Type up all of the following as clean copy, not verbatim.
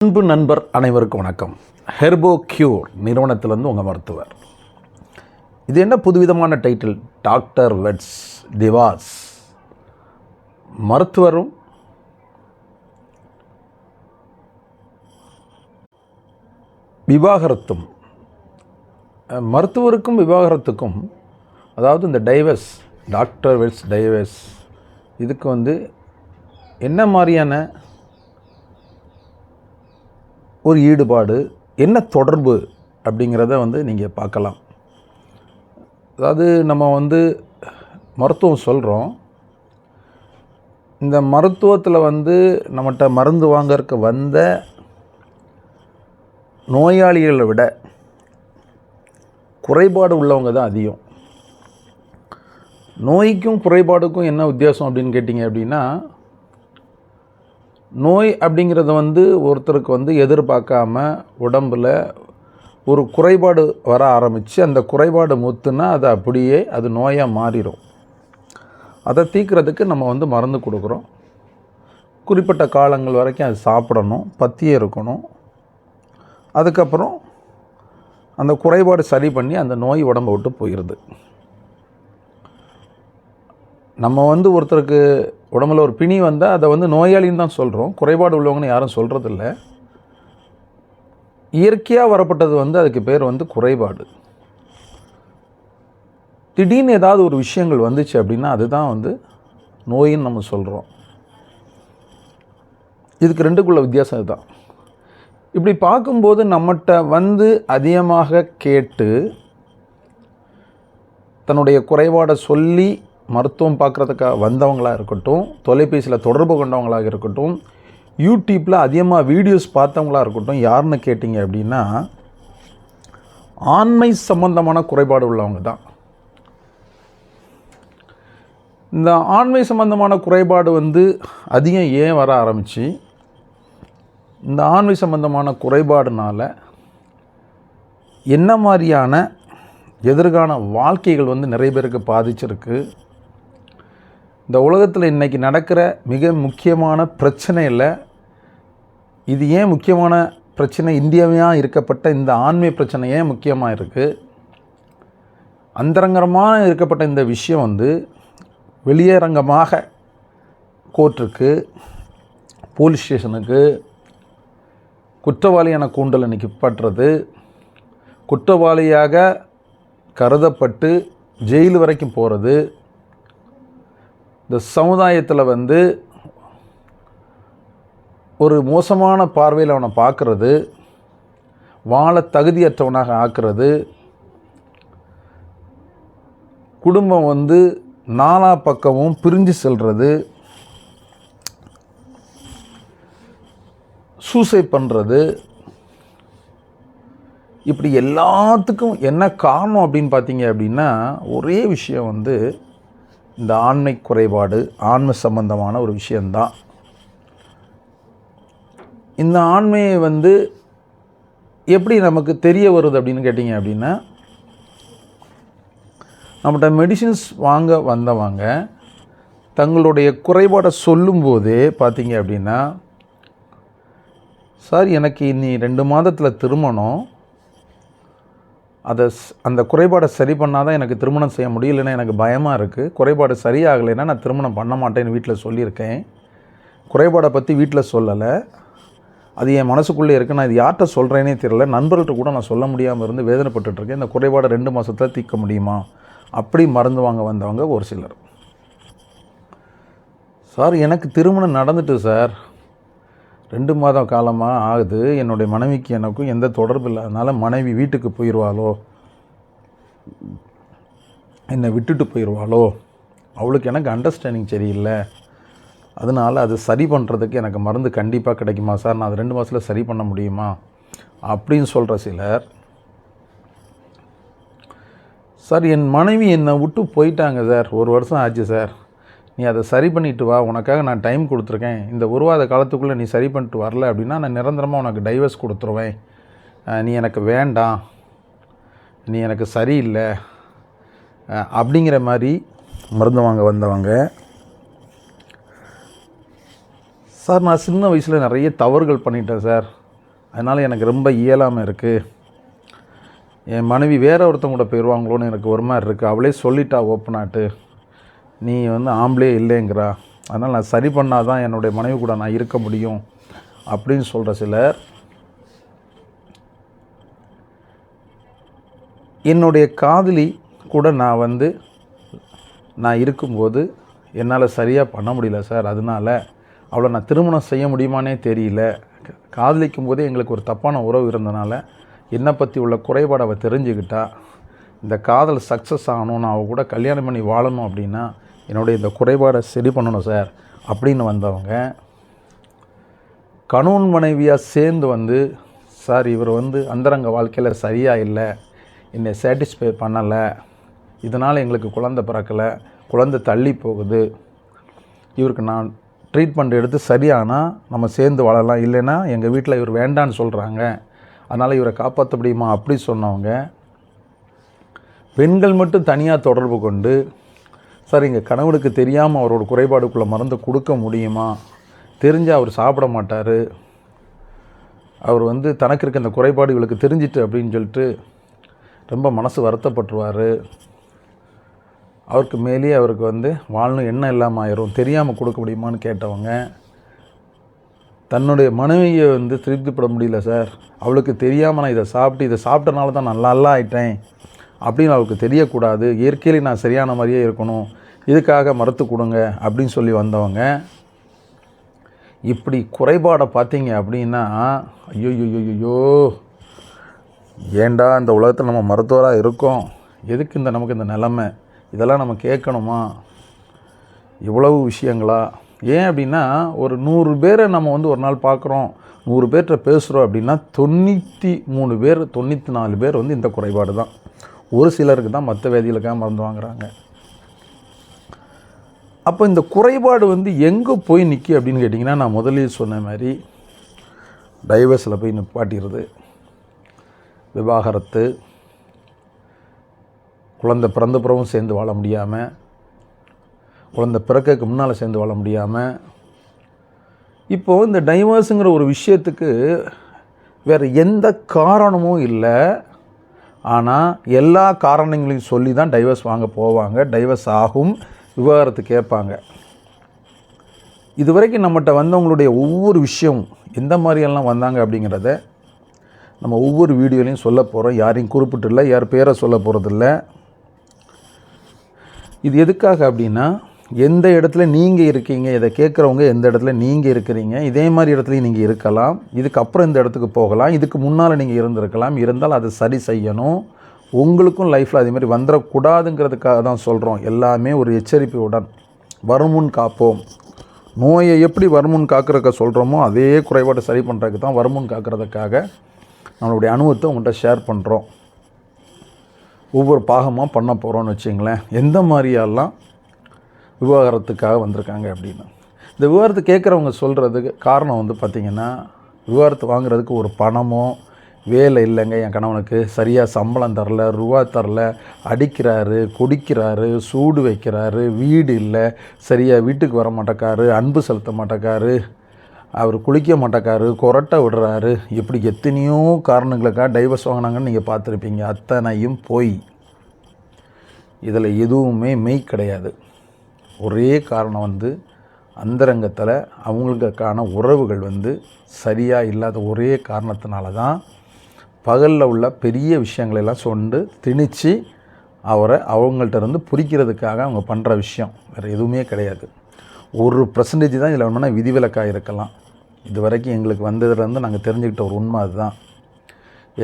அன்பு நண்பர் அனைவருக்கும் வணக்கம். ஹெர்போ க்யூர் நிறுவனத்திலிருந்து உங்கள் மருத்துவர். இது என்ன புதுவிதமான டைட்டில்? டாக்டர் வெட்ஸ் டிவாஸ். மருத்துவரும் விவாகரத்தும். மருத்துவருக்கும் விவாகரத்துக்கும், அதாவது இந்த டைவர்ஸ், டாக்டர் வெட்ஸ் டைவர்ஸ், இதுக்கு என்ன மாதிரியான ஒரு ஈடுபாடு, என்ன தொடர்பு அப்படிங்கிறத நீங்கள் பார்க்கலாம். அதாவது நம்ம மருத்துவம் சொல்கிறோம். இந்த மருத்துவத்தில் நம்மகிட்ட மருந்து வாங்கறதுக்கு வந்த நோயாளிகளை விட குறைபாடு உள்ளவங்க தான் அதிகம். நோய்க்கும் குறைபாடுக்கும் என்ன வித்தியாசம் அப்படின்னு கேட்டிங்க அப்படின்னா, நோய் அப்படிங்கிறது ஒருத்தருக்கு எதிர்பார்க்காம உடம்பில் ஒரு குறைபாடு வர ஆரம்பித்து அந்த குறைபாடு முத்துனா அது நோயாக மாறிடும். அதை தீர்க்கிறதுக்கு நம்ம மருந்து கொடுக்குறோம். குறிப்பிட்ட காலங்கள் வரைக்கும் அது சாப்பிடணும், பத்தியே இருக்கணும். அதுக்கப்புறம் அந்த குறைபாடு சரி பண்ணி அந்த நோய் உடம்பை விட்டு போயிடுது. நம்ம ஒருத்தருக்கு உடம்புல ஒரு பிணி வந்தால் அதை நோயாளின்னு தான் சொல்கிறோம், குறைபாடு உள்ளவங்கன்னு யாரும் சொல்கிறதில்ல. இயற்கையாக வரப்பட்டது அதுக்கு பேர் குறைபாடு. திடீர்னு ஏதாவது ஒரு விஷயங்கள் வந்துச்சு அப்படின்னா அதுதான் நோயின்னு நம்ம சொல்கிறோம். இதுக்கு ரெண்டுக்குள்ள வித்தியாசம் இதுதான். இப்படி பார்க்கும்போது நம்மகிட்ட அதிகமாக கேட்டு தன்னுடைய குறைபாடை சொல்லி மருத்துவம் பார்க்குறதுக்காக வந்தவங்களாக இருக்கட்டும், தொலைபேசியில் தொடர்பு கொண்டவங்களாக இருக்கட்டும், யூடியூப்பில் அதிகமாக வீடியோஸ் பார்த்தவங்களாக இருக்கட்டும், யாருன்னு கேட்டிங்க அப்படின்னா ஆண்மை சம்பந்தமான குறைபாடு உள்ளவங்க தான். இந்த ஆண்மை சம்பந்தமான குறைபாடு அதிகம் ஏன் வர ஆரம்பிச்சு, இந்த ஆண்மை சம்பந்தமான குறைபாடுனால என்ன மாதிரியான எதிர்கால வாழ்க்கைகள் நிறைய பேருக்கு பாதிச்சிருக்கு. இந்த உலகத்தில் இன்றைக்கி நடக்கிற மிக முக்கியமான பிரச்சனையில் இது ஏன் முக்கியமான பிரச்சனை, இந்தியாவையாக இருக்கப்பட்ட இந்த ஆண்மை பிரச்சனை ஏன் முக்கியமாக இருக்குது, அந்தரங்கமாக இருக்கப்பட்ட இந்த விஷயம் வெளியரங்கமாக கோர்ட்டுக்கு, போலீஸ் ஸ்டேஷனுக்கு குற்றவாளியான கூண்டல் இன்றைக்கி பட்டுறது, குற்றவாளியாக கருதப்பட்டு ஜெயில் வரைக்கும் போகிறது, இந்த சமுதாயத்தில் ஒரு மோசமான பார்வையில் அவனை பார்க்குறது, வாழ தகுதியற்றவனாக ஆக்குறது, குடும்பம் நாலா பக்கமும் பிரிஞ்சு செல்வது, சூசைட் பண்ணுறது, இப்படி எல்லாத்துக்கும் என்ன காரணம் அப்படின்னு பார்த்தீங்க அப்படின்னா ஒரே விஷயம் இந்த ஆண்மை குறைபாடு, ஆண்மை சம்பந்தமான ஒரு விஷயந்தான். இந்த ஆண்மையை எப்படி நமக்கு தெரிய வருது அப்படின்னு கேட்டிங்க அப்படின்னா, நம்மகிட்ட மெடிசின்ஸ் வாங்க வந்தவங்க தங்களுடைய குறைபாடை சொல்லும்போதே பார்த்தீங்க அப்படின்னா, சார் எனக்கு இனி 2 மாதத்தில் திருமணம், அந்த குறைபாடை சரி பண்ணால் தான் எனக்கு திருமணம் செய்ய முடியலைன்னா எனக்கு பயமாக இருக்குது, குறைபாடு சரியாகலைன்னா நான் திருமணம் பண்ண மாட்டேன்னு வீட்டில் சொல்லியிருக்கேன், குறைபாடை பற்றி வீட்டில் சொல்லலை, அது என் மனசுக்குள்ளே இருக்குது, நான் இது யார்கிட்ட சொல்கிறேனே தெரியல, நண்பர்கள்ட்ட கூட நான் சொல்ல முடியாமல் இருந்து வேதனைப்பட்டுருக்கேன், இந்த குறைபாடை 2 மாதத்தில் தீர்க்க முடியுமா அப்படி மருந்து வாங்க வந்தவங்க ஒரு சிலர். சார் எனக்கு திருமணம் நடந்துட்டு சார், 2 மாதம் காலமாக ஆகுது, என்னுடைய மனைவிக்கு எனக்கும் எந்த தொடர்பு இல்லை, அதனால் மனைவி வீட்டுக்கு போயிடுவாளோ, என்னை விட்டுட்டு போயிடுவாளோ, அவளுக்கு எனக்கு அண்டர்ஸ்டாண்டிங் சரியில்லை, அதனால் அது சரி பண்ணுறதுக்கு எனக்கு மருந்து கண்டிப்பாக கிடைக்குமா சார், நான் அது 2 மாதத்தில் சரி பண்ண முடியுமா அப்படின்னு சொல்கிற சிலர். சார் என் மனைவி என்னை விட்டு போயிட்டாங்க சார், 1 வருஷம் ஆச்சு சார், நீ அதை சரி பண்ணிவிட்டு வா, உனக்காக நான் டைம் கொடுத்துருக்கேன், இந்த 1 வார காலத்துக்குள்ளே நீ சரி பண்ணிட்டு வரல அப்படின்னா நான் நிரந்தரமாக உனக்கு டைவர்ஸ் கொடுத்துருவேன், நீ எனக்கு வேண்டாம், நீ எனக்கு சரியில்லை அப்படிங்கிற மாதிரி மருந்து வாங்க வந்தவங்க. சார் நான் சின்ன வயசில் நிறைய தவறுகள் பண்ணிட்டேன் சார், அதனால் எனக்கு ரொம்ப இயலாமல் இருக்குது. என் மனைவி வேற ஒருத்தவங்க கூட போயிடுவாங்களோன்னு எனக்கு ஒரு மாதிரி இருக்குது. அவளே சொல்லிட்டா ஓப்பனாட்டு, நீ வந்து ஆம்பளே இல்லைங்கிறா, அதனால் நான் சரி பண்ணால் தான் என்னுடைய மனைவி கூட நான் இருக்க முடியும் அப்படின்னு சொல்கிற சிலர், என்னுடைய காதலி கூட நான் இருக்கும்போது என்னால் சரியாக பண்ண முடியல சார், அதனால் அவளை நான் திருமணம் செய்ய முடியுமானே தெரியல. காதலிக்கும் போதே எங்களுக்கு ஒரு தப்பான உறவு இருந்தனால என்னை பற்றி உள்ள குறைபாடு அவள் தெரிஞ்சுக்கிட்டா. இந்த காதல் சக்ஸஸ் ஆகணும், நான் அவள் கூட கல்யாணம் பண்ணி வாழணும் அப்படின்னா என்னுடைய இந்த குறைபாடை சரி பண்ணணும் சார் அப்படின்னு வந்தவங்க. கணவன் மனைவியாக சேர்ந்து சார் இவர் அந்தரங்க வாழ்க்கையில் சரியாக இல்லை, என்னை சாட்டிஸ்ஃபை பண்ணலை, இதனால் எங்களுக்கு குழந்தை பிறக்கலை, குழந்தை தள்ளி போகுது, இவருக்கு நான் ட்ரீட்மெண்ட் எடுத்து சரியானால் நம்ம சேர்ந்து வாழலாம், இல்லைன்னா எங்கள் வீட்டில் இவர் வேண்டான்னு சொல்கிறாங்க, அதனால் இவரை காப்பாற்ற முடியுமா அப்படி சொன்னவங்க. பெண்கள் மட்டும் தனியாக தொடர்பு கொண்டு, சார் எங்கள் கணவனுக்கு தெரியாமல் அவரோட குறைபாடுக்குள்ளே மருந்து கொடுக்க முடியுமா, தெரிஞ்சால் அவர் சாப்பிட மாட்டார், அவர் தனக்கு இருக்க இந்த குறைபாடு இவளுக்கு தெரிஞ்சிட்டு அப்படின்னு சொல்லிட்டு ரொம்ப மனசு வருத்தப்பட்டுருவார், அவருக்கு மேலேயே அவருக்கு வாழணும் எண்ணம் இல்லாமல் ஆயிரும், தெரியாமல் கொடுக்க முடியுமான்னு கேட்டவங்க. தன்னுடைய மனைவியை திருப்திப்பட முடியல சார், அவளுக்கு தெரியாமல் நான் இதை சாப்பிட்டனால தான் நான் நல்லா ஆயிட்டேன் அப்படின்னு அவளுக்கு தெரியக்கூடாது, இயற்கையிலே நான் சரியான மாதிரியே இருக்கணும், இதுக்காக மறுத்து கொடுங்க அப்படின்னு சொல்லி வந்தவங்க. இப்படி குறைபாடை பார்த்தீங்க அப்படின்னா, ஐயோ ஏண்டா இந்த உலகத்தில் நம்ம மருத்துவராக இருக்கோம், எதுக்கு நமக்கு இந்த நிலைமை, இதெல்லாம் நம்ம கேட்கணுமா, இவ்வளவு விஷயங்களா? ஏன் அப்படின்னா, ஒரு 100 பேரை நம்ம ஒரு நாள் பார்க்குறோம், 100 பேர்கிட்ட பேசுகிறோம் அப்படின்னா 93 பேர் 94 பேர் இந்த குறைபாடு தான். ஒரு சிலருக்கு தான் மற்ற வேதிகளுக்காக மருந்து வாங்குகிறாங்க. அப்போ இந்த குறைபாடு எங்கே போய் நிற்கி அப்படின்னு கேட்டிங்கன்னா, நான் முதலே சொன்ன மாதிரி டைவர்ஸில் போய் நிப்பாட்டிடுது, விவாகரத்து, குழந்தை பிறந்த பிறவும் சேர்ந்து வாழ முடியாமல், குழந்தை பிறக்கக்கு முன்னால் சேர்ந்து வாழ முடியாமல், இப்போது இந்த டைவர்ஸுங்கிற ஒரு விஷயத்துக்கு வேறு எந்த காரணமும் இல்லை, ஆனால் எல்லா காரணங்களையும் சொல்லி தான் டைவர்ஸ் வாங்க போவாங்க, டைவர்ஸ் ஆகும், விவாகரத்து கேட்பாங்க. இது வரைக்கும் நம்மகிட்ட வந்தவங்களுடைய ஒவ்வொரு விஷயமும் எந்த மாதிரியெல்லாம் வந்தாங்க அப்படிங்கிறத நம்ம ஒவ்வொரு வீடியோலையும் சொல்ல போகிறோம். யாரையும் குறிப்பிட்டில்லை, யார் பேரை சொல்ல போகிறதில்ல. இது எதுக்காக அப்படின்னா, எந்த இடத்துல நீங்கள் இருக்கீங்க, இதை கேட்குறவங்க எந்த இடத்துல நீங்கள் இருக்கிறீங்க, இதே மாதிரி இடத்துலையும் நீங்கள் இருக்கலாம், இதுக்கப்புறம் இந்த இடத்துக்கு போகலாம், இதுக்கு முன்னால் நீங்கள் இருந்திருக்கலாம், இருந்தால் அதை சரி செய்யணும், உங்களுக்கும் லைஃப்பில் அதே மாதிரி வந்துடக்கூடாதுங்கிறதுக்காக தான் சொல்கிறோம். எல்லாமே ஒரு எச்சரிக்கையுடன் வருமுன் காப்போம். நோயை எப்படி வருமுன் காக்கிறதுக்க சொல்கிறோமோ அதே குறைபாட்டை சரி பண்ணுறதுக்கு தான் வருமுன் காக்கிறதுக்காக நம்மளுடைய அனுபவத்தை உங்கள்கிட்ட ஷேர் பண்ணுறோம். ஒவ்வொரு பாகமாக பண்ண போகிறோன்னு வச்சிங்களேன். எந்த மாதிரியெல்லாம் விவாகரத்துக்காக வந்திருக்காங்க அப்படின்னு. இந்த விவாகரத்து கேட்குறவங்க சொல்கிறதுக்கு காரணம் பார்த்திங்கன்னா, விவாகரத்து வாங்குறதுக்கு ஒரு பணமோ, வேலை இல்லைங்க, என் கணவனுக்கு சரியாக சம்பளம் தரல, ரூபா தரல, அடிக்கிறாரு, குடிக்கிறாரு, சூடு வைக்கிறாரு, வீடு இல்லை, சரியாக வீட்டுக்கு வர மாட்டேக்காரு, அன்பு செலுத்த மாட்டேக்காரு, அவர் குளிக்க மாட்டேக்காரு, கொரட்டை விடுறாரு, இப்படி எத்தனையோ காரணங்களுக்காக டைவர்ஸ் வாங்கினாங்கன்னு நீங்கள் பார்த்துருப்பீங்க. அத்தனையும் போய் இதில் எதுவுமே மெய் கிடையாது. ஒரே காரணம் அந்தரங்கத்தில் அவங்களுக்கான உறவுகள் சரியாக இல்லாத ஒரே காரணத்தினால தான் பகலில் உள்ள பெரிய விஷயங்களெல்லாம் சொண்டு திணிச்சு அவரை அவங்கள்ட்ட பிரிக்கிறதுக்காக அவங்க பண்ணுற விஷயம். வேறு எதுவுமே கிடையாது. 1% தான் இதில் ஒன்றுனா விதிவிலக்காக இருக்கலாம். இது வரைக்கும் எங்களுக்கு வந்ததுலேருந்து நாங்கள் தெரிஞ்சுக்கிட்ட ஒரு உண்மை அதுதான்.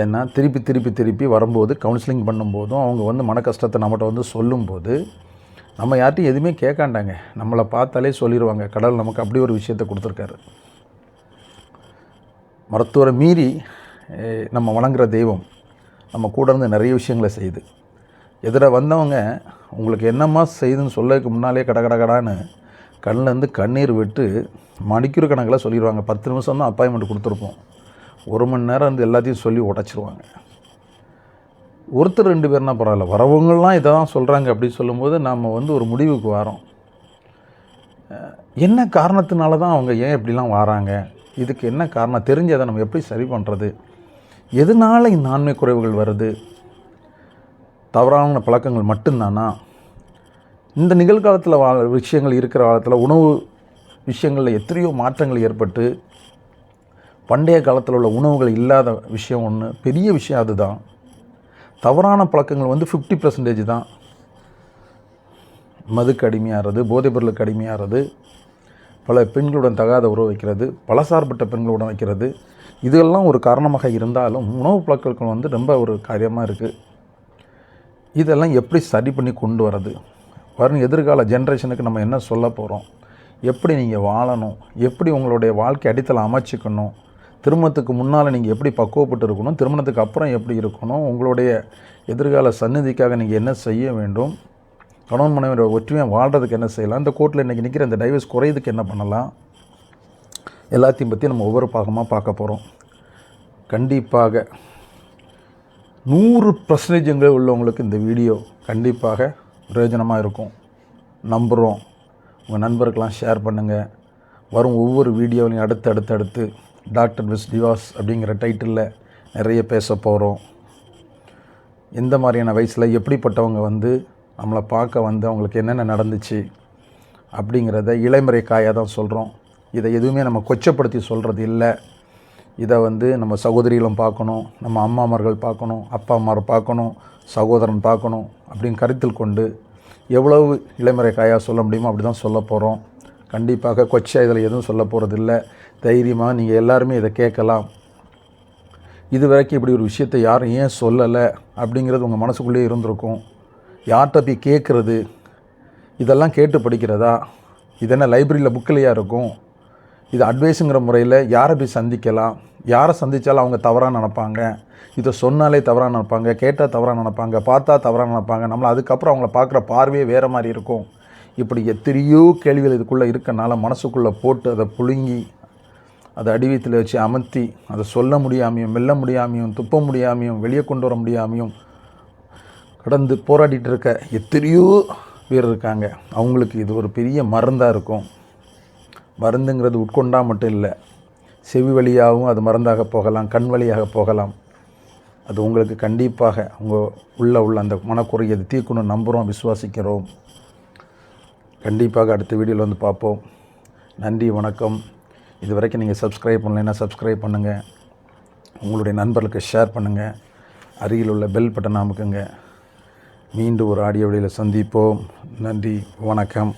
ஏன்னா திருப்பி வரும்போது கவுன்சிலிங் பண்ணும்போதும் அவங்க மன கஷ்டத்தை நம்மகிட்ட சொல்லும்போது நம்ம யார்ட்டையும் எதுவுமே கேட்காண்டாங்க, நம்மளை பார்த்தாலே சொல்லிடுவாங்க, கடவுள் நமக்கு அப்படி ஒரு விஷயத்தை கொடுத்துருக்காரு. மருத்துவரை மீறி நம்ம வணங்குற தெய்வம் நம்ம கூட இருந்து நிறைய விஷயங்களை செய்யுது. எதிர வந்தவங்க உங்களுக்கு என்னம்மா செய்யுதுன்னு சொல்லதுக்கு முன்னாலே கடகடான்னு கண்ணிலேருந்து கண்ணீர் விட்டு மணிக்கூர் கணக்கில் சொல்லிடுவாங்க. 10 நிமிஷம் தான் அப்பாயின்மெண்ட் கொடுத்துருப்போம், 1 மணி நேரம் எல்லாத்தையும் சொல்லி உடச்சிருவாங்க. ஒருத்தர் 2 பேர்னா பரவாயில்ல, வரவங்களாம் இதை தான் சொல்கிறாங்க அப்படின்னு சொல்லும்போது நாம் ஒரு முடிவுக்கு வரோம். என்ன காரணத்தினால தான் அவங்க ஏன் இப்படிலாம் வராங்க, இதுக்கு என்ன காரணம் தெரிஞ்சு அதை நம்ம எப்படி சரி பண்ணுறது? எதனால் இந்த ஆண்மை குறைவுகள் வருது? தவறான பழக்கங்கள் மட்டும்தானா? இந்த நிகழ்காலத்தில் விஷயங்கள் இருக்கிற காலத்தில் உணவு விஷயங்களில் எத்தனையோ மாற்றங்கள் ஏற்பட்டு பண்டைய காலத்தில் உள்ள உணவுகள் இல்லாத விஷயம் ஒன்று பெரிய விஷயம். அதுதான் தவறான பழக்கங்கள் 50% தான். மதுக்கு அடிமையாகிறது, போதைப்பொருளுக்கு அடிமையாகிறது, பல பெண்களுடன் தகாத உறவு வைக்கிறது, பலசார்பட்ட பெண்களுடன் வைக்கிறது, இதெல்லாம் ஒரு காரணமாக இருந்தாலும் உணவு பழக்கங்கள் ரொம்ப ஒரு காரியமாக இருக்குது. இதெல்லாம் எப்படி சரி பண்ணி கொண்டு வர்றது? வரும் எதிர்கால ஜென்ரேஷனுக்கு நம்ம என்ன சொல்ல போகிறோம்? எப்படி நீங்கள் வாழணும்? எப்படி உங்களுடைய வாழ்க்கை அடித்தளம் அமைச்சிக்கணும்? திருமணத்துக்கு முன்னால் நீங்கள் எப்படி பக்குவப்பட்டு இருக்கணும்? திருமணத்துக்கு அப்புறம் எப்படி இருக்கணும்? உங்களுடைய எதிர்கால சந்நிதிக்காக நீங்கள் என்ன செய்ய வேண்டும்? கணவன் மனைவியோட ஒற்றுமையாக வாழ்கிறதுக்கு என்ன செய்யலாம்? இந்த கோர்ட்டில் இன்றைக்கி நிற்கிற இந்த டைவர்ஸ் குறையுதுக்கு என்ன பண்ணலாம்? எல்லாத்தையும் பற்றி நம்ம ஒவ்வொரு பாகமாக பார்க்க போகிறோம். கண்டிப்பாக 100% உள்ளவங்களுக்கு இந்த வீடியோ கண்டிப்பாக பிரயோஜனமாக இருக்கும் நம்புகிறோம். உங்கள் நண்பருக்கெல்லாம் ஷேர் பண்ணுங்கள். வரும் ஒவ்வொரு வீடியோவிலையும் அடுத்து டாக்டர் மிஸ் டிவாஸ் அப்படிங்கிற டைட்டிலில் நிறைய பேச போகிறோம். எந்த மாதிரியான வயசில் எப்படிப்பட்டவங்க நம்மளை பார்க்க அவங்களுக்கு என்னென்ன நடந்துச்சு அப்படிங்கிறத இளைமுறை காயாக தான் சொல்கிறோம். இதை எதுவுமே நம்ம கொச்சப்படுத்தி சொல்கிறது இல்லை. இதை நம்ம சகோதரிகளும் பார்க்கணும், நம்ம அம்மாமார்கள் பார்க்கணும், அப்பா அம்மாரை பார்க்கணும், சகோதரன் பார்க்கணும் அப்படின்னு கருத்தில் கொண்டு எவ்வளவு இளைமுறை காயாக சொல்ல முடியுமோ அப்படி தான் சொல்ல போகிறோம். கண்டிப்பாக கொச்சை இதில் எதுவும் சொல்ல போகிறதில்ல. தைரியமாக நீங்கள் எல்லாருமே இதை கேட்கலாம். இது வரைக்கும் இப்படி ஒரு விஷயத்தை யாரும் ஏன் சொல்லலை அப்படிங்கிறது உங்கள் மனசுக்குள்ளேயே இருந்திருக்கும். யார்கிட்ட போய் கேட்குறது? இதெல்லாம் கேட்டு படிக்கிறதா? இது என்ன லைப்ரரியில் புக்கிலையா இருக்கும்? இது அட்வைஸுங்கிற முறையில் யாரை போய் சந்திக்கலாம்? யாரை சந்தித்தாலும் அவங்க தவறாக நினைப்பாங்க. இதை சொன்னாலே தவறாக நினைப்பாங்க, கேட்டால் தவறாக நினைப்பாங்க, பார்த்தா தவறாக நினைப்பாங்க. நம்மளை அதுக்கப்புறம் அவங்கள பார்க்குற பார்வையே வேறு மாதிரி இருக்கும். இப்படி எத்தனையோ கேள்விகள் இதுக்குள்ளே இருக்கனால மனசுக்குள்ளே போட்டு அதை புழுங்கி அதை அடிவயத்தில் வச்சு அமர்த்தி அதை சொல்ல முடியாமையும், மெல்ல முடியாமையும், துப்ப முடியாமையும், வெளியே கொண்டு வர முடியாமையும் கடந்து போராடிட்டு இருக்க எத்தனையோ பேர் இருக்காங்க. அவங்களுக்கு இது ஒரு பெரிய மருந்தாக இருக்கும். மருந்துங்கிறது உட்கொண்டால் மட்டும் இல்லை, செவி வழியாகவும் அது மருந்தாக போகலாம், கண் வழியாக போகலாம். அது உங்களுக்கு கண்டிப்பாக உங்கள் உள்ள அந்த மனக்குறையை அது தீர்க்கணும்னு நம்புகிறோம், விசுவாசிக்கிறோம். கண்டிப்பாக அடுத்த வீடியோவில் பார்ப்போம். நன்றி, வணக்கம். இது வரைக்கும் நீங்கள் சப்ஸ்கிரைப் பண்ணலைன்னா சப்ஸ்கிரைப் பண்ணுங்கள். உங்களுடைய நண்பர்களுக்கு ஷேர் பண்ணுங்கள். அருகில் உள்ள பெல் பட்டனை அமுக்குங்க. மீண்டும் ஒரு ஆடியோ வீடியோவில் சந்திப்போம். நன்றி, வணக்கம்.